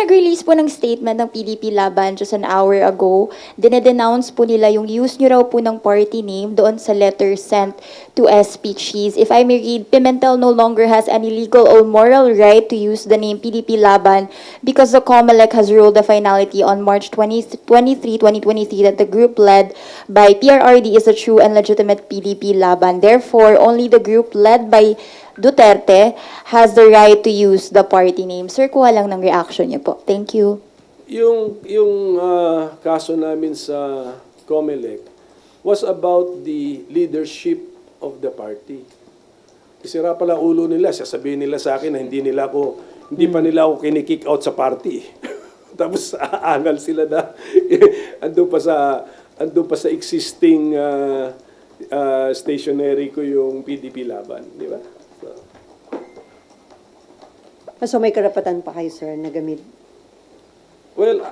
nag-release po ng statement ng PDP Laban just an hour ago, dinedenounce po nila yung use nyo raw po ng party name doon sa letter sent to SP Cheese. If I may read, Pimentel no longer has any legal or moral right to use the name PDP Laban because the COMELEC has ruled the finality on March 2023 that the group led by PRRD is a true and legitimate PDP Laban. Therefore, only the group led by Duterte has the right to use the party name. Sir, kuha lang ng reaction niyo po. Thank you. Yung kaso namin sa COMELEC was about the leadership of the party. Sira pala ulo nila, sasabihin nila sa akin na hindi pa nila ako kinikick out sa party. Tapos aangal sila na andun pa sa existing stationery ko yung PDP Laban, di ba? So may karapatan pa kayo, sir, na gamit? Well,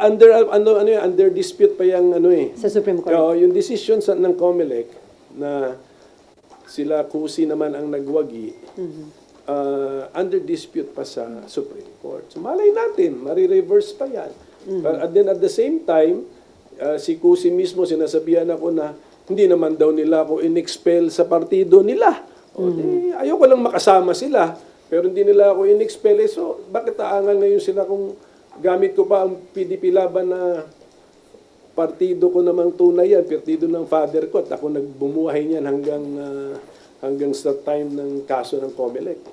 under dispute pa yung Sa Supreme Court? Yung decision ng COMELEC na sila kusi naman ang nagwagi, under dispute pa sa Supreme Court. So malay natin, marireverse pa yan. But then at the same time, si kusi mismo sinasabihan ako na hindi naman daw nila ako in-expel sa partido nila. Ayoko lang makasama sila. Pero hindi nila ako in-expel. So, bakit aangal ngayon sila kung gamit ko pa ang PDP Laban na partido ko namang tunay yan, partido ng father ko, at ako nagbumuhay niyan hanggang sa time ng kaso ng COMELEC.